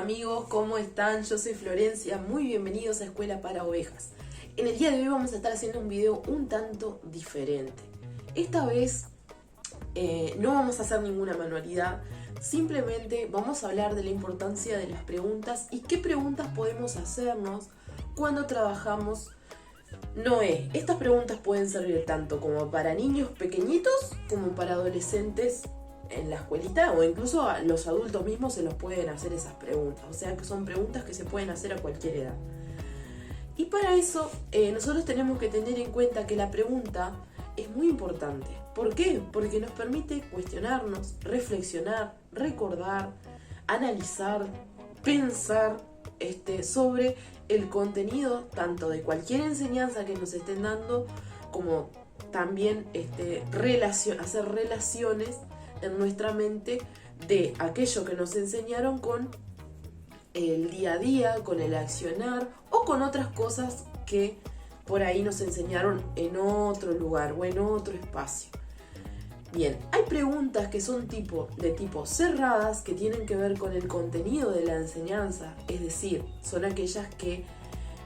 amigos, ¿cómo están? Yo soy Florencia, muy bienvenidos a Escuela para Ovejas. En el día de hoy vamos a estar haciendo un video un tanto diferente. Esta vez no vamos a hacer ninguna manualidad, simplemente vamos a hablar de la importancia de las preguntas y qué preguntas podemos hacernos cuando trabajamos Noé. Estas preguntas pueden servir tanto como para niños pequeñitos como para adolescentes en la escuelita, o incluso a los adultos mismos se los pueden hacer esas preguntas. O sea que son preguntas que se pueden hacer a cualquier edad. Y para eso nosotros tenemos que tener en cuenta que la pregunta es muy importante. ¿Por qué? Porque nos permite cuestionarnos, reflexionar, recordar, analizar, pensar sobre el contenido tanto de cualquier enseñanza que nos estén dando, como también hacer relaciones en nuestra mente de aquello que nos enseñaron con el día a día, con el accionar o con otras cosas que por ahí nos enseñaron en otro lugar o en otro espacio. Bien, hay preguntas que son de tipo cerradas, que tienen que ver con el contenido de la enseñanza, es decir, son aquellas que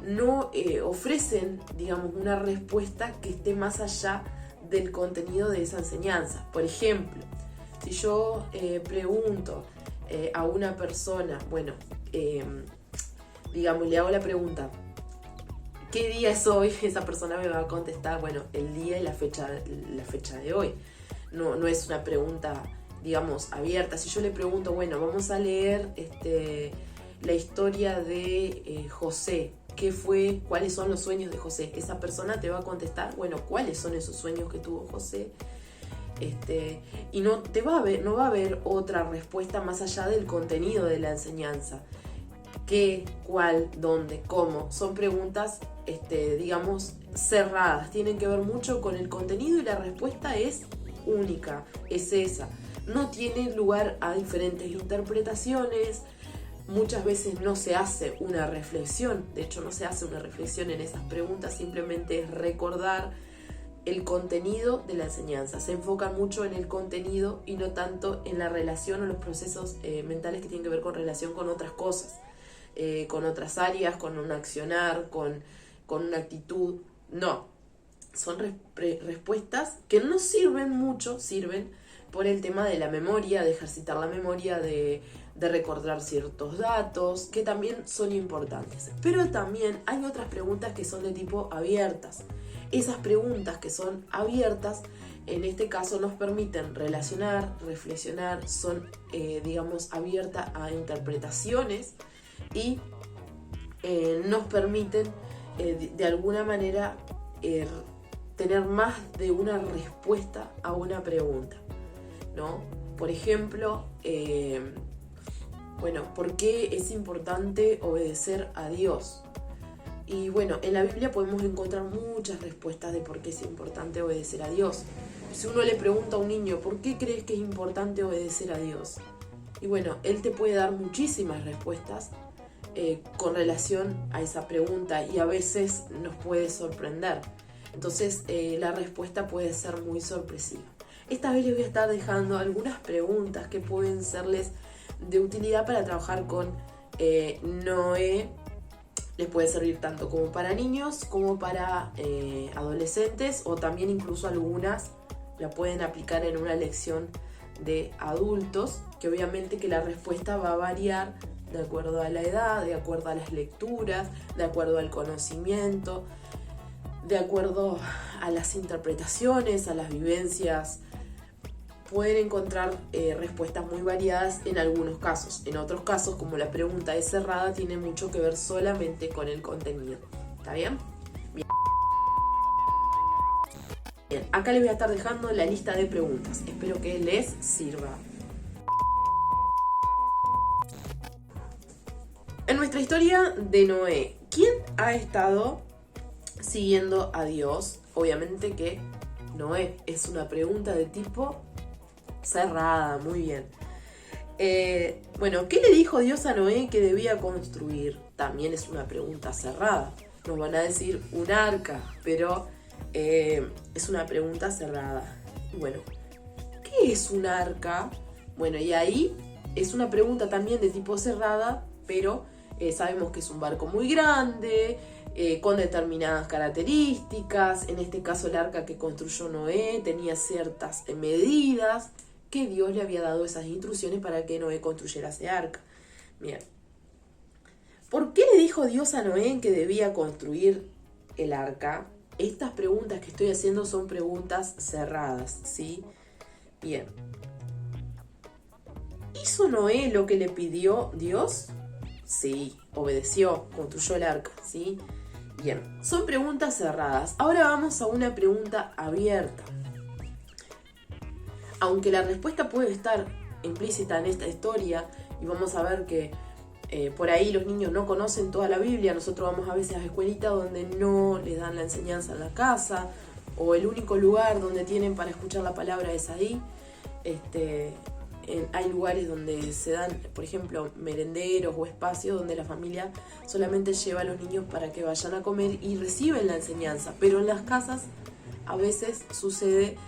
no ofrecen, digamos, una respuesta que esté más allá del contenido de esa enseñanza. Por ejemplo, si yo pregunto a una persona, digamos, le hago la pregunta, ¿qué día es hoy? Esa persona me va a contestar, bueno, el día y la fecha de hoy. No es una pregunta, digamos, abierta. Si yo le pregunto, bueno, vamos a leer la historia de José, ¿qué fue? ¿Cuáles son los sueños de José? Esa persona te va a contestar, bueno, ¿cuáles son esos sueños que tuvo José? Y no va a haber otra respuesta más allá del contenido de la enseñanza. ¿Qué? ¿Cuál? ¿Dónde? ¿Cómo? Son preguntas, digamos, cerradas. Tienen que ver mucho con el contenido y la respuesta es única, es esa. No tiene lugar a diferentes interpretaciones. Muchas veces no se hace una reflexión. De hecho, no se hace una reflexión en esas preguntas. Simplemente es recordar el contenido de la enseñanza. Se enfoca mucho en el contenido y no tanto en la relación o los procesos mentales que tienen que ver con relación con otras cosas, con otras áreas, con un accionar, con una actitud. No, son respuestas que no sirven mucho, sirven por el tema de la memoria, de ejercitar la memoria, de recordar ciertos datos, que también son importantes. Pero también hay otras preguntas que son de tipo abiertas. Esas preguntas que son abiertas, en este caso nos permiten relacionar, reflexionar, son, digamos, abiertas a interpretaciones y nos permiten, de alguna manera, tener más de una respuesta a una pregunta, ¿no? Por ejemplo, ¿por qué es importante obedecer a Dios? Y bueno, en la Biblia podemos encontrar muchas respuestas de por qué es importante obedecer a Dios. Si uno le pregunta a un niño, ¿por qué crees que es importante obedecer a Dios? Y bueno, él te puede dar muchísimas respuestas con relación a esa pregunta y a veces nos puede sorprender. Entonces la respuesta puede ser muy sorpresiva. Esta vez les voy a estar dejando algunas preguntas que pueden serles de utilidad para trabajar con Noé. Les puede servir tanto como para niños como para adolescentes, o también incluso algunas la pueden aplicar en una lección de adultos, que obviamente que la respuesta va a variar de acuerdo a la edad, de acuerdo a las lecturas, de acuerdo al conocimiento, de acuerdo a las interpretaciones, a las vivencias. Pueden encontrar respuestas muy variadas en algunos casos. En otros casos, como la pregunta es cerrada, tiene mucho que ver solamente con el contenido. ¿Está bien? Bien, acá les voy a estar dejando la lista de preguntas. Espero que les sirva. En nuestra historia de Noé, ¿quién ha estado siguiendo a Dios? Obviamente que Noé. Es una pregunta de tipo cerrada, muy bien. ¿Qué le dijo Dios a Noé que debía construir? También es una pregunta cerrada. Nos van a decir un arca, pero es una pregunta cerrada. Bueno, ¿qué es un arca? Bueno, y ahí es una pregunta también de tipo cerrada, pero sabemos que es un barco muy grande, con determinadas características. En este caso el arca que construyó Noé tenía ciertas medidas, que Dios le había dado esas instrucciones para que Noé construyera ese arca. Bien. ¿Por qué le dijo Dios a Noé que debía construir el arca? Estas preguntas que estoy haciendo son preguntas cerradas, ¿sí? Bien. ¿Hizo Noé lo que le pidió Dios? Sí, obedeció, construyó el arca, ¿sí? Bien, son preguntas cerradas. Ahora vamos a una pregunta abierta. Aunque la respuesta puede estar implícita en esta historia, y vamos a ver que por ahí los niños no conocen toda la Biblia, nosotros vamos a veces a escuelitas donde no les dan la enseñanza en la casa, o el único lugar donde tienen para escuchar la palabra es ahí. Hay lugares donde se dan, por ejemplo, merenderos o espacios donde la familia solamente lleva a los niños para que vayan a comer y reciben la enseñanza, pero en las casas a veces sucede,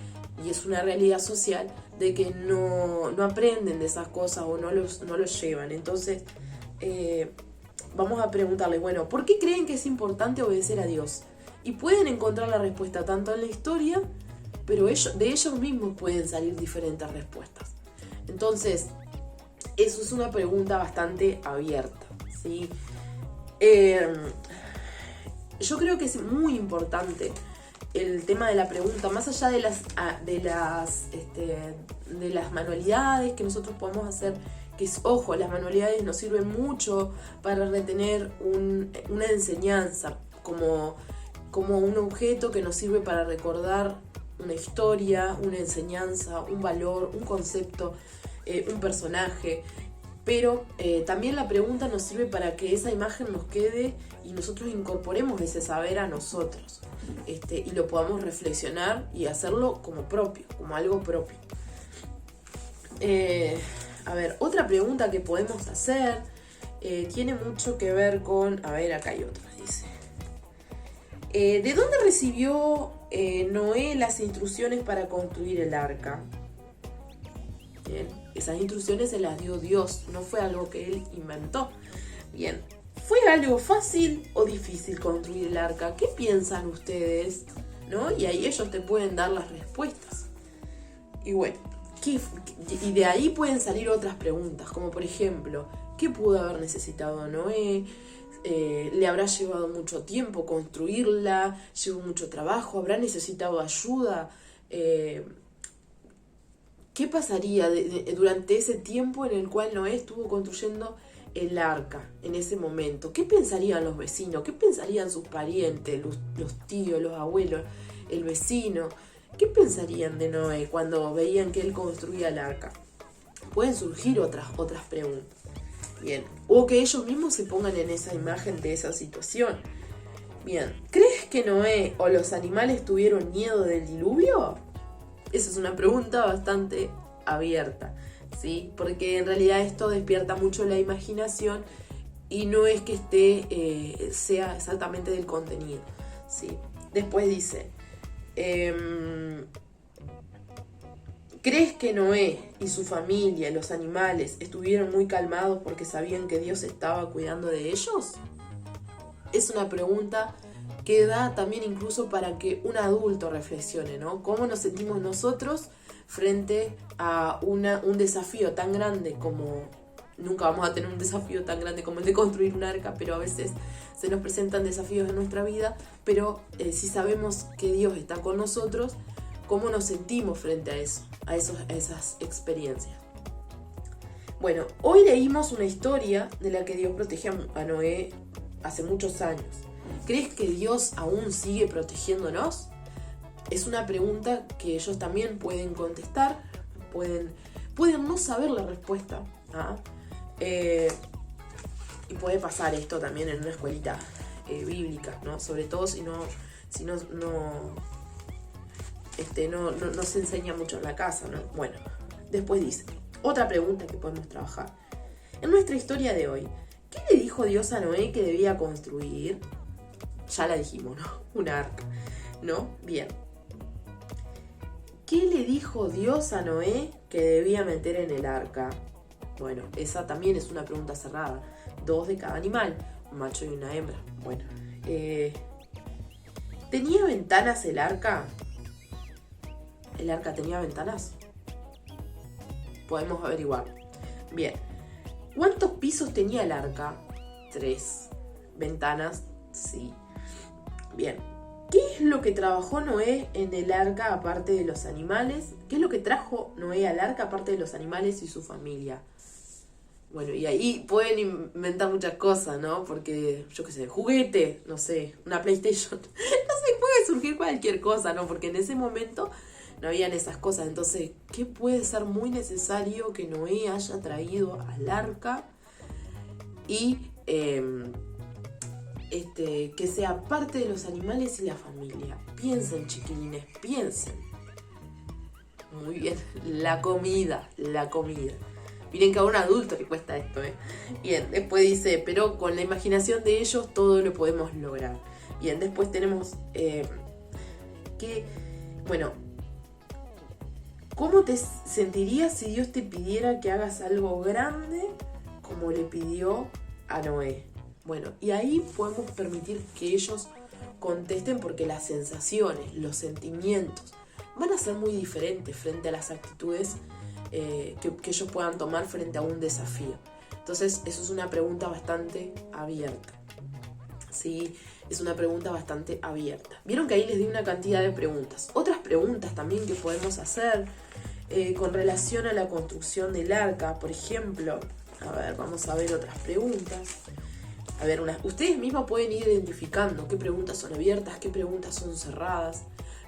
y es una realidad social, de que no aprenden de esas cosas o no los llevan. Entonces vamos a preguntarles, bueno, ¿por qué creen que es importante obedecer a Dios? Y pueden encontrar la respuesta tanto en la historia, pero de ellos mismos pueden salir diferentes respuestas. Entonces, eso es una pregunta bastante abierta, ¿sí? Yo creo que es muy importante el tema de la pregunta, más allá de las manualidades que nosotros podemos hacer, que ojo, las manualidades nos sirven mucho para retener una enseñanza, como un objeto que nos sirve para recordar una historia, una enseñanza, un valor, un concepto, un personaje. Pero también la pregunta nos sirve para que esa imagen nos quede y nosotros incorporemos ese saber a nosotros, y lo podamos reflexionar y hacerlo como propio, como algo propio. A ver, otra pregunta que podemos hacer tiene mucho que ver con... A ver, acá hay otra, dice. ¿De dónde recibió Noé las instrucciones para construir el arca? Bien, esas instrucciones se las dio Dios, no fue algo que él inventó. Bien, ¿fue algo fácil o difícil construir el arca? ¿Qué piensan ustedes? ¿No? Y ahí ellos te pueden dar las respuestas. Y bueno, y de ahí pueden salir otras preguntas, como por ejemplo, ¿qué pudo haber necesitado Noé? ¿Le habrá llevado mucho tiempo construirla? ¿Llevó mucho trabajo? ¿Habrá necesitado ayuda? ¿Qué pasaría durante ese tiempo en el cual Noé estuvo construyendo el arca, en ese momento? ¿Qué pensarían los vecinos? ¿Qué pensarían sus parientes, los tíos, los abuelos, el vecino? ¿Qué pensarían de Noé cuando veían que él construía el arca? Pueden surgir otras preguntas. Bien, o que ellos mismos se pongan en esa imagen de esa situación. Bien, ¿crees que Noé o los animales tuvieron miedo del diluvio? Esa es una pregunta bastante abierta, ¿sí? Porque en realidad esto despierta mucho la imaginación y no es que sea exactamente del contenido, ¿sí? Después dice, ¿crees que Noé y su familia, los animales, estuvieron muy calmados porque sabían que Dios estaba cuidando de ellos? Es una pregunta que da también incluso para que un adulto reflexione, ¿no? ¿Cómo nos sentimos nosotros frente a un desafío tan grande como... Nunca vamos a tener un desafío tan grande como el de construir un arca, pero a veces se nos presentan desafíos en nuestra vida, pero si sabemos que Dios está con nosotros, ¿cómo nos sentimos frente a eso, a esas experiencias? Bueno, hoy leímos una historia de la que Dios protegió a Noé hace muchos años. ¿Crees que Dios aún sigue protegiéndonos? Es una pregunta que ellos también pueden contestar, pueden no saber la respuesta, ¿ah? Y puede pasar esto también en una escuelita bíblica, ¿no? Sobre todo si no se enseña mucho en la casa, ¿no? Bueno, después dice, otra pregunta que podemos trabajar. En nuestra historia de hoy, ¿qué le dijo Dios a Noé que debía construir? Ya la dijimos, ¿no? Un arca, ¿no? Bien. ¿Qué le dijo Dios a Noé que debía meter en el arca? Bueno, esa también es una pregunta cerrada. 2 de cada animal, un macho y una hembra. Bueno, ¿tenía ventanas el arca? ¿El arca tenía ventanas? Podemos averiguar. Bien. ¿Cuántos pisos tenía el arca? 3. ¿Ventanas? Sí. Bien. ¿Qué es lo que trabajó Noé en el arca aparte de los animales? ¿Qué es lo que trajo Noé al arca aparte de los animales y su familia? Bueno, y ahí pueden inventar muchas cosas, ¿no? Porque, yo qué sé, juguete, no sé, una PlayStation. No sé, puede surgir cualquier cosa, ¿no? Porque en ese momento no habían esas cosas. Entonces, ¿qué puede ser muy necesario que Noé haya traído al arca? Y que sea parte de los animales y la familia. Piensen, chiquilines, piensen. Muy bien, la comida. Miren que a un adulto le cuesta esto, ¿eh? Bien, después dice, pero con la imaginación de ellos todo lo podemos lograr. Bien, después tenemos ¿cómo te sentirías si Dios te pidiera que hagas algo grande como le pidió a Noé? Bueno, y ahí podemos permitir que ellos contesten porque las sensaciones, los sentimientos van a ser muy diferentes frente a las actitudes que ellos puedan tomar frente a un desafío. Entonces, eso es una pregunta bastante abierta. ¿Sí? Es una pregunta bastante abierta. Vieron que ahí les di una cantidad de preguntas. Otras preguntas también que podemos hacer con relación a la construcción del arca, por ejemplo. A ver, vamos a ver otras preguntas. A ver, ustedes mismos pueden ir identificando qué preguntas son abiertas, qué preguntas son cerradas.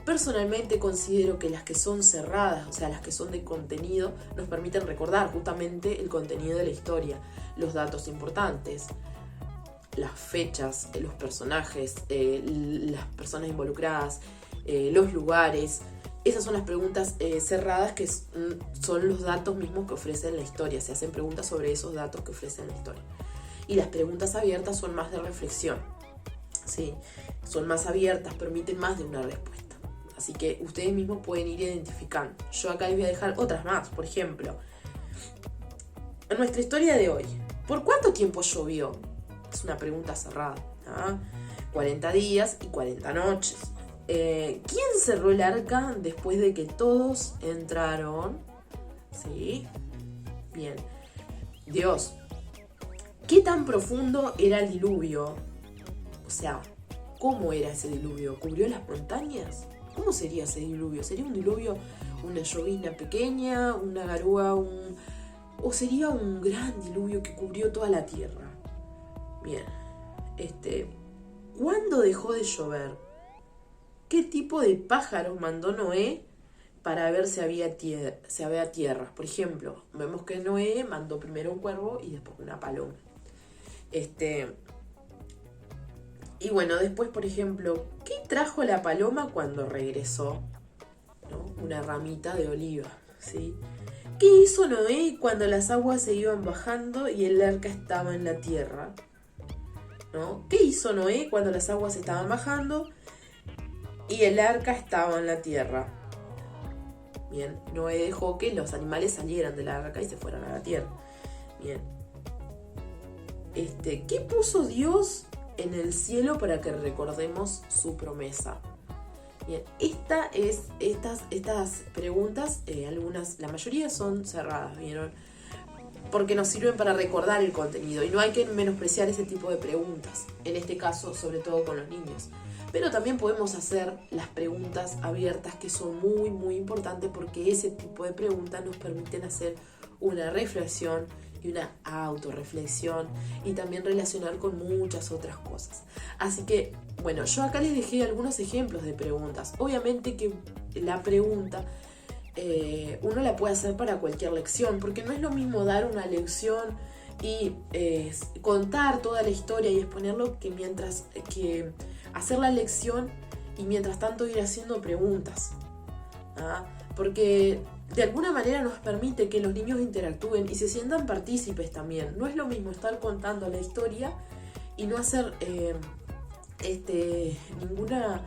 Personalmente considero que las que son cerradas, o sea, las que son de contenido, nos permiten recordar justamente el contenido de la historia, los datos importantes, las fechas, los personajes, las personas involucradas, los lugares. Esas son las preguntas cerradas que son los datos mismos que ofrecen la historia. Se hacen preguntas sobre esos datos que ofrecen la historia. Y las preguntas abiertas son más de reflexión. ¿Sí? Son más abiertas, permiten más de una respuesta. Así que ustedes mismos pueden ir identificando. Yo acá les voy a dejar otras más. Por ejemplo, en nuestra historia de hoy, ¿por cuánto tiempo llovió? Es una pregunta cerrada. 40 días y 40 noches. ¿Quién cerró el arca después de que todos entraron? ¿Sí? Bien. Dios. ¿Qué tan profundo era el diluvio? O sea, ¿cómo era ese diluvio? ¿Cubrió las montañas? ¿Cómo sería ese diluvio? ¿Sería un diluvio, una llovizna pequeña, una garúa, o sería un gran diluvio que cubrió toda la tierra? Bien. ¿Cuándo dejó de llover? ¿Qué tipo de pájaros mandó Noé para ver si había tierra? Por ejemplo, vemos que Noé mandó primero un cuervo y después una paloma. Y bueno, después, por ejemplo, ¿qué trajo la paloma cuando regresó? ¿No? Una ramita de oliva, ¿sí? ¿Qué hizo Noé cuando las aguas se iban bajando y el arca estaba en la tierra? ¿No? ¿Qué hizo Noé cuando las aguas estaban bajando y el arca estaba en la tierra? Bien, Noé dejó que los animales salieran de la arca y se fueran a la tierra. Bien. ¿Qué puso Dios en el cielo para que recordemos su promesa? Bien, estas preguntas, la mayoría son cerradas, ¿vieron? Porque nos sirven para recordar el contenido y no hay que menospreciar ese tipo de preguntas, en este caso sobre todo con los niños. Pero también podemos hacer las preguntas abiertas, que son muy muy importantes, porque ese tipo de preguntas nos permiten hacer una reflexión y una autorreflexión y también relacionar con muchas otras cosas. Así que, bueno, yo acá les dejé algunos ejemplos de preguntas. Obviamente que la pregunta uno la puede hacer para cualquier lección, porque no es lo mismo dar una lección y contar toda la historia y exponerlo que hacer la lección y mientras tanto ir haciendo preguntas. Porque de alguna manera nos permite que los niños interactúen y se sientan partícipes también. No es lo mismo estar contando la historia y no hacer ninguna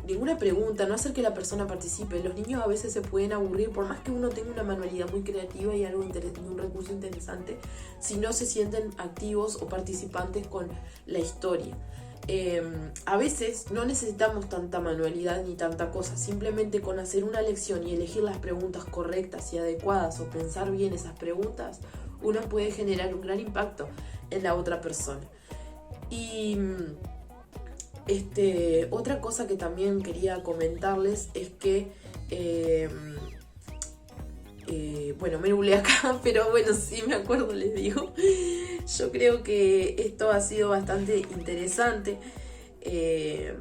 ninguna pregunta, no hacer que la persona participe. Los niños a veces se pueden aburrir, por más que uno tenga una manualidad muy creativa y un recurso interesante, si no se sienten activos o participantes con la historia. A veces no necesitamos tanta manualidad ni tanta cosa, simplemente con hacer una lección y elegir las preguntas correctas y adecuadas o pensar bien esas preguntas, uno puede generar un gran impacto en la otra persona. Y otra cosa que también quería comentarles es que bueno, me nublé acá, pero bueno, sí me acuerdo, les digo. Yo creo que esto ha sido bastante interesante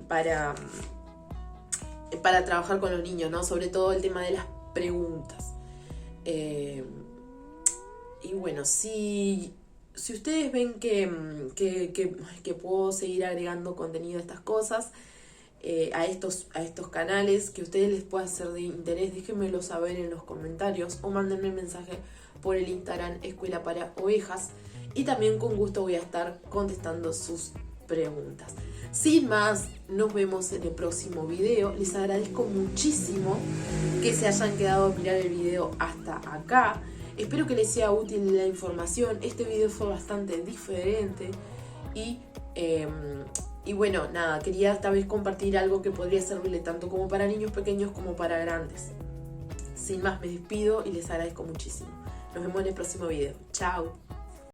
para trabajar con los niños, ¿no? Sobre todo el tema de las preguntas. Y bueno, si ustedes ven que puedo seguir agregando contenido a estas cosas, a estos canales, que a ustedes les pueda ser de interés, déjenmelo saber en los comentarios o mándenme un mensaje por el Instagram Escuela para Ovejas, y también con gusto voy a estar contestando sus preguntas. Sin más, nos vemos en el próximo video. Les agradezco muchísimo que se hayan quedado a mirar el video hasta acá. Espero que les sea útil la información. Este video fue bastante diferente y bueno, nada, quería esta vez compartir algo que podría servirle tanto como para niños pequeños como para grandes. Sin más, me despido y les agradezco muchísimo. Nos vemos en el próximo video. Chao.